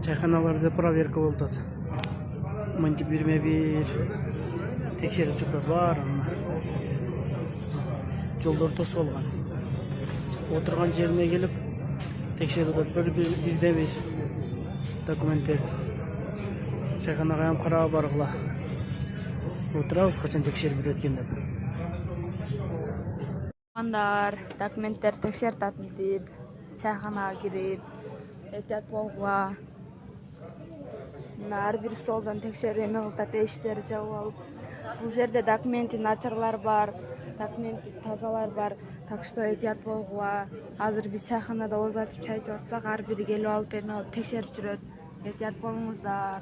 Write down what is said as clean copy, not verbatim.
Çayxanalarda проверка болуп атат. Мынтип бирме бир текшерип чыгып бар. Жолдор тосулган. Отырган жерине келип текшерип атат. Бирден бир документтер. Çayxанага ham карап баргыла. Отырабыз качан текшерип берет экен деп. Документтер текшертатын деп чайханага кирип этият болгула. Ар бир столдон текшерип эме кылып атат, эшиктерди жабып алып. Бул жерде документи начарлар бар, документи тазалар бар. Так что этият болгула. Азыр биз чайханада ооз ачып чай ичип атсак, ар бири келип алып эме кылып текшерип жүрөт. Этият болуңуздар.